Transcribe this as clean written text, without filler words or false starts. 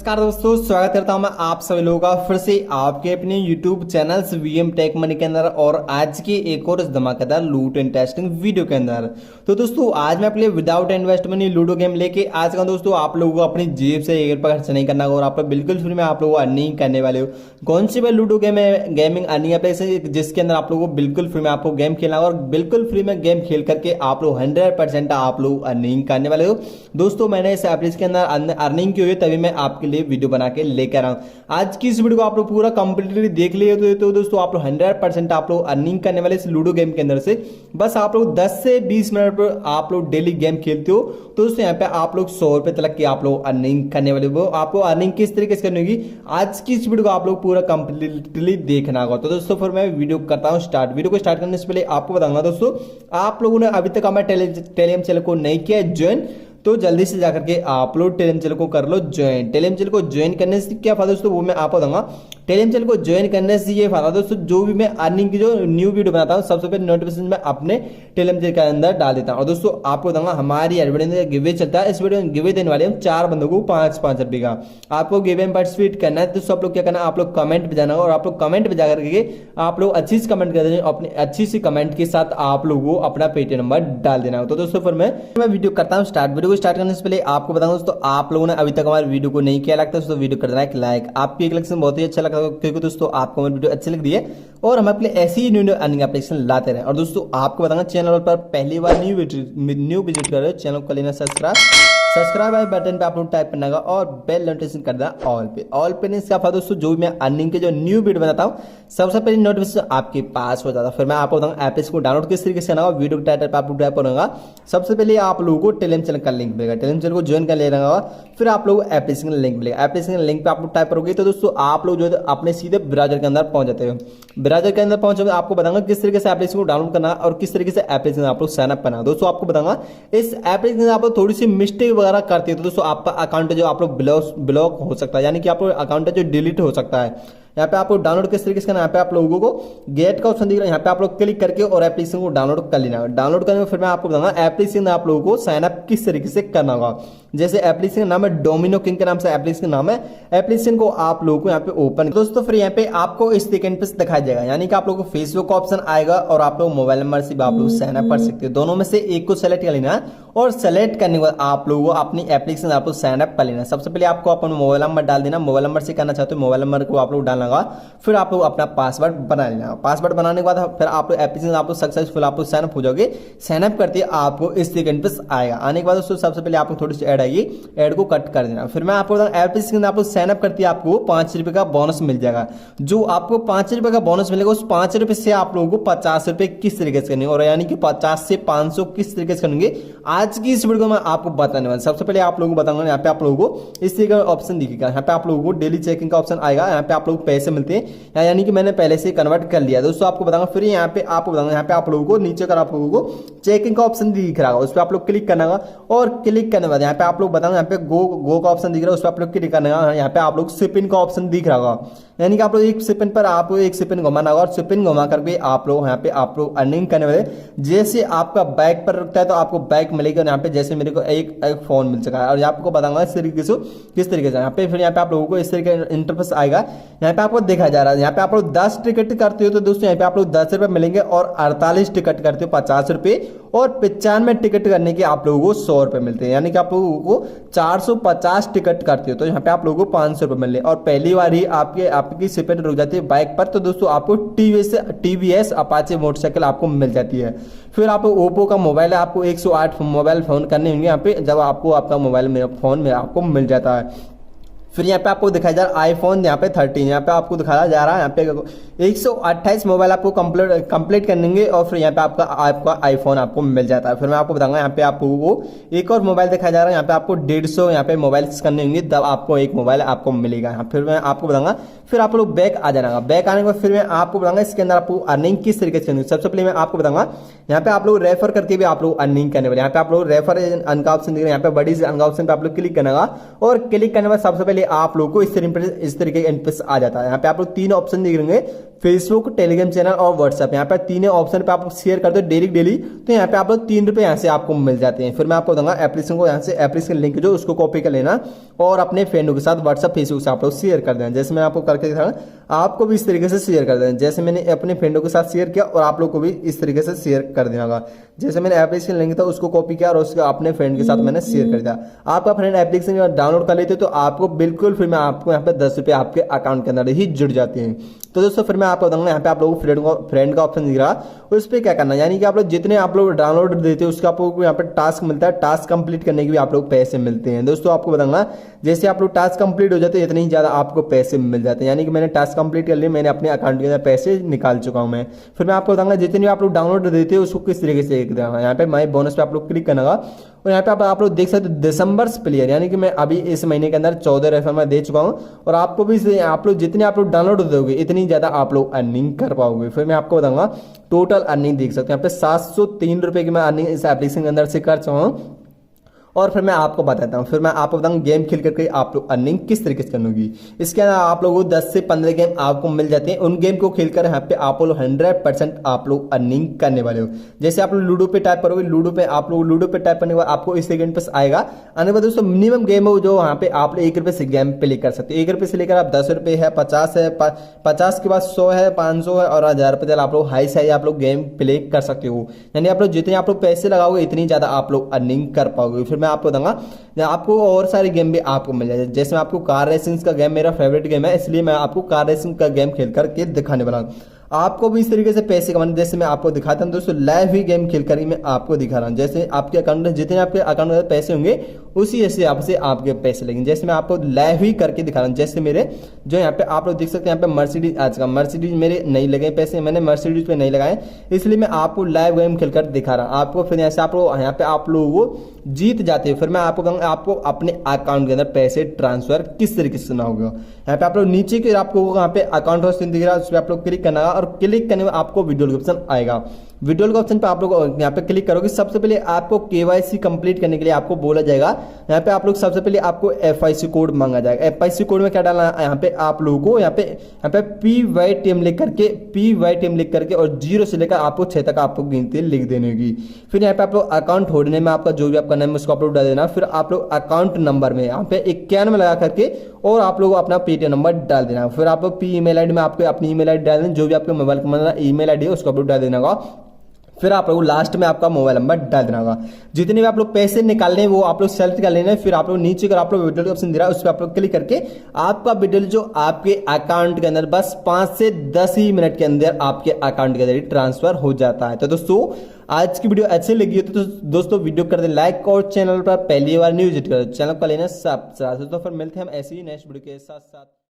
नमस्कार दोस्तों, स्वागत करता हूं मैं आप सभी लोगों का फिर से आपके अपने YouTube चैनल वीएमटेक मनी के अंदर और आज की एक और धमाकेदार लूट इंटरेस्टिंग वीडियो के अंदर। तो दोस्तों आज मैं अपने लिए without invest money ludo game लेके आज का दोस्तों आप लोगों को अपनी जेब से 1 रुपया खर्च नहीं करना होगा और आप बिल्कुल फ्री में आप लोगों को अर्निंग करने वाले हो। कौन सी लूडो गेम है, गेमिंग अर्निंग एप्लीकेशन जिसके अंदर आप लोगों को बिल्कुल फ्री में आपको गेम खेलना होगा और बिल्कुल फ्री में गेम खेल करके आप लोग 100% आप लोग अर्निंग करने वाले हो। दोस्तों मैंने इस एप्लीकेशन के अंदर अर्निंग की हुई है, तभी मैं आपके लिए वीडियो बना के लेकर आऊं। आज की इस वीडियो को आप लोग पूरा कंप्लीटली देख लिए तो दोस्तों आप लोग 100% आप लोग अर्निंग करने वाले इस लूडो गेम के अंदर से। बस आप लोग 10 से 20 मिनट पर आप लोग डेली गेम खेलते हो तो दोस्तों यहाँ पे आप लोग 100 रुपए तक की आप लोग अर्निंग करने वाले हो। आपको अर्निंग किस तरीके से करनी होगी आज की इस वीडियो को आप लोग पूरा कंप्लीटली देखना होगा। तो दोस्तों फिर मैं वीडियो करता हूँ स्टार्ट। वीडियो को स्टार्ट करने से पहले आपको बताऊंगा दोस्तों, आप लोगों ने अभी तक हमारे टेलीग्राम चैनल को नहीं किया है ज्वाइन, तो जल्दी से जाकर के आप लोग टेलीग्राम चैनल को कर लो ज्वाइन। टेलीग्राम चैनल को ज्वाइन करने से क्या फायदा दोस्तों वो मैं आपको बताऊंगा। टेलीग्राम चैनल को ज्वाइन करने से ये फायदा दोस्तों, जो भी मैं अर्निंग की जो न्यू वीडियो बनाता हूँ सबसे पहले नोटिफिकेशन में अपने टेलीग्राम चैनल के अंदर डाल देता हूँ। और दोस्तों आपको बताऊंगा हमारी वीडियो गिवे चलता है, इस वीडियो में गिवे देने वाले हम 4 बंदों को 5-5 रुपए का। आपको गिवे में पार्टिसिपेट करना है तो सब लोग क्या करना है, आप लोग कमेंट पे जाना और आप लोग कमेंट पे जाकर के आप लोग अच्छी सी कमेंट कर देना, अपनी अच्छी सी कमेंट के साथ आप लोगों को अपना पेटीएम नंबर डाल देना। तो दोस्तों फिर मैं वीडियो करता हूँ स्टार्ट। वीडियो को स्टार्ट करने से पहले आपको बताऊंगा दोस्तों, आप लोगों ने अभी तक हमारे वीडियो को नहीं किया लगता है तो वीडियो कर देना एक लाइक। आपकी एक लाइक बहुत ही अच्छा लगता है क्योंकि दोस्तों आपको हमारी वीडियो अच्छी लग रही है और हम अपने ऐसी ही न्यू अर्निंग एप्लीकेशन लाते रहे। और दोस्तों आपको बताऊंगा चैनल पर पहली बार न्यू विजिट कर रहे हो, चैनल को लेना सब्सक्राइब वाले बटन पे आप लोग टाइप करना और बेल नोटिफिकेशन कर देना ऑल पे इसका फायदा दोस्तों, जो भी मैं अर्निंग के जो न्यू वीडियो बनाता हूँ सबसे पहले नोटिफिकेशन आपके पास हो जाता है। फिर मैं आपको बताऊंगा एप्लीकेशन को डाउनलोड किस तरीके से करना होगा। वीडियो टाइटल पर आप लोग टाइप करूंगा, सबसे पहले आप लोगों को टेलीग्राम चैनल का लिंक मिलेगा, टेलीग्राम चैनल को ज्वाइन कर लेना होगा। फिर आप लोग एप्लीकेशन का लिंक मिलेगा, एप्लीकेशन लिंक पे आप लोग टाइप करोगे तो दोस्तों आप लोग जो है अपने सीधे ब्राउजर के अंदर पहुंच जाते हो। ब्राउजर के अंदर पहुंचे आपको बताऊंगा किस तरीके से एप्लीकेशन को डाउनलोड करना और किस तरीके से एप्लीकेशन आप लोग साइन अप करना। दोस्तों आपको बताऊंगा इस एप्लीकेशन आप लोग थोड़ी सी मिस्टेक वगैरह करते हो तो दोस्तों आपका अकाउंट जो आप लोग ब्लॉक हो सकता है, यानी कि आप लोग अकाउंट जो डिलीट हो सकता है। यहाँ पे आपको डाउनलोड किस तरीके से करना है, यहाँ पे आप लोगों को गेट का ऑप्शन दिख रहा है, यहाँ पे आप लोग क्लिक करके और एप्लीकेशन को डाउनलोड कर लेना। डाउनलोड करने में फिर मैं आपको बताऊंगा एप्लीकेशन आप लोगों को साइन अप किस तरीके से करना होगा। जैसे एप्लीकेशन का नाम है डोमिनो किंग के नाम से एप्लीकेशन नाम है, एप्लीकेशन को आप लोगों को यहाँ पे ओपन दोस्तों फिर यहाँ पे आपको इस सेकंड पे दिखाई देगा, यानी कि आप लोगों को फेसबुक का ऑप्शन आएगा और आप लोग मोबाइल नंबर से भी आप लोग साइन अप कर सकते हो। दोनों में से एक को सेलेक्ट कर लेना है और सेलेक्ट करने के बाद आप लोगों को अपनी एप्लीकेशन आप लोग साइन अप कर लेना। सबसे पहले आपको अपना मोबाइल नंबर डाल देना, मोबाइल नंबर से करना चाहते हो मोबाइल नंबर को आप लोग डालना होगा। फिर आप लोग अपना पासवर्ड बना लेना, पासवर्ड बनाने के बाद फिर आप लोग एप्लीकेशन आप लोग सक्सेसफुल आप लोग साइन अप हो जाओगे। साइन अप करते आपको इस सेकंड पे आएगा, आने के बाद दोस्तों सबसे पहले आप लोग थोड़ी सी ऐड आएगी, ऐड को कट कर देना। फिर मैं आपको एप्लीकेशन आप लोग साइन अप करती है आपको 5 रुपए का बोनस मिल जाएगा। जो आपको 5 रुपए का बोनस मिलेगा उस 5 रुपए से आप लोगों को 50 रुपए किस तरीके से करनी और यानी कि 50 से 500 किस तरीके से करेंगे आज की इस वीडियो में आपको बताने वाला। सबसे पहले आप लोगों को बताऊंगा, यहाँ पे आप लोगों को इस तरीके का ऑप्शन दिखेगा, यहाँ पे आप लोगों को डेली चेकिंग का ऑप्शन आएगा, यहाँ पे आप लोग पैसे मिलते हैं, यानी कि मैंने पहले से कन्वर्ट कर लिया दोस्तों आपको बताऊंगा। फिर यहाँ पे आपको बताऊंगा, यहाँ पे आप लोगों को नीचे कर आप लोगों को चेकिंग का ऑप्शन दिख रहा होगा, उस पर आप लोग क्लिक करना होगा और क्लिक करने के बाद यहाँ पे आप लोग बताऊंगा, यहाँ पे गो का ऑप्शन दिख रहा है, उस पर आप लोग क्लिक करना होगा। यहाँ पे आप लोग शिपिंग का ऑप्शन दिख रहा होगा, यानी कि आप लोग एक सिपिन पर आपको एक सिपिन घुमाना होगा और सिपिन घुमा करके आप लोग यहाँ पे आप लोग अर्निंग करने वाले। जैसे आपका बैक पर रखता है तो आपको बैक मिलेगा, यहाँ पे जैसे मेरे को एक फोन मिल चुका है और आपको बताऊंगा इस तरीके से किस तरीके से यहाँ पे। फिर यहाँ पे आप लोगों को इस तरीके इंटरफेस आएगा, यहाँ पे आपको देखा जा रहा है, यहाँ पे आप लोग 10 टिकट करते हो तो दोस्तों यहाँ पे आप लोग 10 रुपए मिलेंगे और 48 टिकट करते हो 50 रुपए और 95 टिकट करने के आप लोगों को 100 रुपए मिलते हैं, यानी कि आप लोगों को 450 टिकट करते हो तो यहाँ पे आप लोगों को 500 रुपए मिलने। और पहली बार ही आपकी सिपेट रुक जाती है बाइक पर तो दोस्तों आपको टीवीएस अपाचे मोटरसाइकिल आपको मिल जाती है। फिर आप ओप्पो का मोबाइल है, आपको 108 मोबाइल फोन करने होंगे यहाँ पे, जब आपको आपका मोबाइल फोन में आपको मिल जाता है। फिर यहाँ पे आपको दिखाया जा रहा है आईफोन यहाँ पे 13, यहाँ पे आपको दिखाया जा रहा है, यहाँ पे 128 मोबाइल आपको कंप्लीट करेंगे और फिर यहाँ पे आपका आईफोन आपको मिल जाता है। फिर मैं आपको बताऊंगा यहाँ पे आप लोगों को एक और मोबाइल दिखाया जा रहा है, यहाँ पे आपको 150 यहाँ पे मोबाइल करने होंगे तब आपको एक मोबाइल आपको मिलेगा। यहाँ फिर मैं आपको बताऊंगा, फिर आप लोग बैक आ जाना, बैक आने के बाद फिर मैं आपको बताऊंगा इसके अंदर आपको अर्निंग किस तरीके से करनी। सबसे पहले मैं आपको बताऊंगा यहाँ पे आप लोग रेफर करके भी आप लोग अर्निंग करने वाले, यहाँ पे आप लोग रेफर अन का ऑप्शन दिख रहा है, यहाँ पे बड़ी से अन का ऑप्शन पे आप लोग क्लिक करना और क्लिक करने के बाद सबसे पहले आप लोग को इस तरीके इंटरफेस आ जाता है। यहाँ पे आप लोग 3 ऑप्शन दिख रहे फेसबुक, टेलीग्राम चैनल और व्हाट्सएप, यहाँ पे तीनों ऑप्शन पे आप शेयर कर दो डेली, तो यहाँ पे आप लोग 3 रुपए यहाँ से आपको मिल जाते हैं। फिर मैं आपको बताऊंगा एप्लीकेशन को, यहाँ से एप्लीकेशन लिंक जो उसको कॉपी कर लेना और अपने फ्रेंडों के साथ व्हाट्सएप, फेसबुक से आप लोग शेयर कर देना। जैसे मैं आपको करके दिखाऊंगा, आपको भी इस तरीके से शेयर कर देना। जैसे मैंने अपने फ्रेंडों के साथ शेयर किया और आप लोग को भी इस तरीके से शेयर कर देना होगा। जैसे मैंने एप्लीकेशन लिंक था उसको कॉपी किया और उसको अपने फ्रेंड के साथ मैंने शेयर कर दिया। आपका फ्रेंड एप्लीकेशन डाउनलोड कर लेते तो आपको बिल्कुल फिर मैं आपको यहाँ पे 10 रुपए आपके अकाउंट के अंदर ही जुड़ जाते हैं। तो दोस्तों फिर मैं आपको बताऊंगा, यहाँ पे आप लोगों को फ्रेंड का ऑप्शन दिख रहा, उस पर क्या करना, यानी कि आप लोग जितने आप लोग डाउनलोड देते हो उसका आपको यहाँ पे टास्क मिलता है। टास्क कंप्लीट करने के भी आप लोग पैसे मिलते हैं। दोस्तों आपको बताऊंगा, जैसे आप लोग टास्क कंप्लीट हो जाते हैं इतने ही ज्यादा आपको पैसे मिल जाते हैं। यानी कि मैंने टास्क कंप्लीट कर लिया, मैंने अपने अकाउंट के अंदर पैसे निकाल चुका हूं मैं। फिर मैं आपको बताऊंगा जितने भी आप लोग डाउनलोड देते हो उसको किस तरीके से देना। यहाँ पे माई बोनस पे आप लोग क्लिक करना और यहाँ पे आप लोग देख सकते हो दिसंबर प्लेयर, यानी कि मैं अभी इस महीने के अंदर 14 रेफर में दे चुका हूँ और आपको भी आप लोग जितने आप लोग डाउनलोड दोगे इतनी ज्यादा आप लोग अर्निंग कर पाओगे। फिर मैं आपको बताऊंगा टोटल अर्निंग देख सकते हैं, यहाँ पे 703 रुपए की मैं अर्निंग इस एप्लीकेशन के अंदर से कर चुका हूँ। और फिर मैं आपको बताता हूँ, फिर मैं आपको बताऊँ गेम खेल करके आप लोग अर्निंग किस तरीके से करनी होगी। इसके अंदर आप लोगों को 10 से 15 गेम आपको मिल जाते हैं। उन गेम को खेलकर यहाँ पे आप लोग 100% आप लोग अर्निंग करने वाले हो। जैसे आप लोग लूडो पे टाइप करोगे, लूडो पे टाइप करने के बाद आपको इस सेकंड पे आएगा। आने के बाद दोस्तों मिनिमम गेम हो जो यहाँ पे आप लोग 1 रुपए से गेम प्ले कर सकते हो। 1 रुपए से लेकर आप 10 रुपए है, 50 है, 50 के बाद 100 है, 500 है और 1000 रुपए तक आप लोग हाई से आप लोग गेम प्ले कर सकते हो। यानी आप लोग जितने आप लोग पैसे लगाओगे इतनी ज्यादा आप लोग अर्निंग कर पाओगे। फिर मैं आपको बताऊंगा आपको और सारे गेम भी आपको मिल जाए। जैसे मैं आपको कार रेसिंग का गेम मेरा फेवरेट गेम है, इसलिए मैं आपको कार रेसिंग का गेम खेल करके दिखाने वाला हूँ। आपको भी इस तरीके से पैसे कमाने, जैसे मैं आपको दिखाता हूं दोस्तों, लाइव ही गेम खेलकर ही मैं आपको दिखा रहा हूं। जैसे आपके अकाउंट में जितने आपके अकाउंट में पैसे होंगे उसी हिसाब से आपके पैसे लगेंगे। जैसे मैं आपको लाइव ही करके दिखा रहा हूं। जैसे मेरे जो यहाँ पे आप लोग देख सकते हैं, यहाँ पे मर्सिडीज, आज का मर्सिडीज मेरे नहीं लगे पैसे, मैंने मर्सिडीज पे नहीं लगाए, इसलिए मैं आपको लाइव गेम खेलकर दिखा रहा हूँ आपको। फिर ऐसे आप लोग यहाँ पे आप लोगों को जीत जाते हो। फिर मैं आपको कहूँगा आपको अपने अकाउंट के अंदर पैसे ट्रांसफर किस तरीके से करना होगा। यहाँ पे आप लोग नीचे के आपको यहाँ पे अकाउंट ऑप्शन दिख रहा है, उस पर आप लोग क्लिक करना और क्लिक करने में आपको वीडियो का ऑप्शन आएगा। वीडियो के ऑप्शन पे आप लोग यहाँ पे क्लिक करोगे। सबसे पहले आपको केवाईसी कंप्लीट करने के लिए आपको बोला जाएगा, यहाँ पे आप लोग सबसे पहले आपको एफआईसी कोड मांगा जाएगा। एफआईसी कोड में क्या डालना है, यहाँ पे आप लोगों को यहाँ पे PYTM लिख करके और 0 से लेकर आपको 6 तक आपको गिनती लिख देनी होगी। फिर यहाँ पे आप लोग अकाउंट होल्डर में आपका जो भी आपका नाम है उसको आप लोग डाल देना। फिर आप लोग अकाउंट नंबर में यहाँ पे 91 लगा करके और आप लोग अपना पेटीएम नंबर डाल देना। फिर आप लोग ईमेल आईडी में आपको अपनी ईमेल आईडी डाल देना, जो भी आपके मोबाइल का ईमेल आईडी है उसको आप लोग डाल देना होगा। फिर आप लोग लास्ट में आपका मोबाइल नंबर डाल देना होगा। जितने भी आप लोग पैसे निकालने हैं वो आप लोग सेलेक्ट कर लेना है। फिर आप लोग नीचे अगर आप लोग विड्रॉल का ऑप्शन दे रहा है उस पर आप लोग क्लिक करके आपका विड्रॉल जो आपके अकाउंट के अंदर बस 5 से 10 ही मिनट के अंदर आपके अकाउंट के अंदर ट्रांसफर हो जाता है। तो दोस्तों आज की वीडियो अच्छी लगी है तो दोस्तों वीडियो कर दे लाइक और चैनल पर पहली बार न्यू विजिट करो चैनल का लेना सब्सक्राइब। दोस्तों फिर मिलते हैं हम ऐसी ही नेक्स्ट वीडियो के साथ।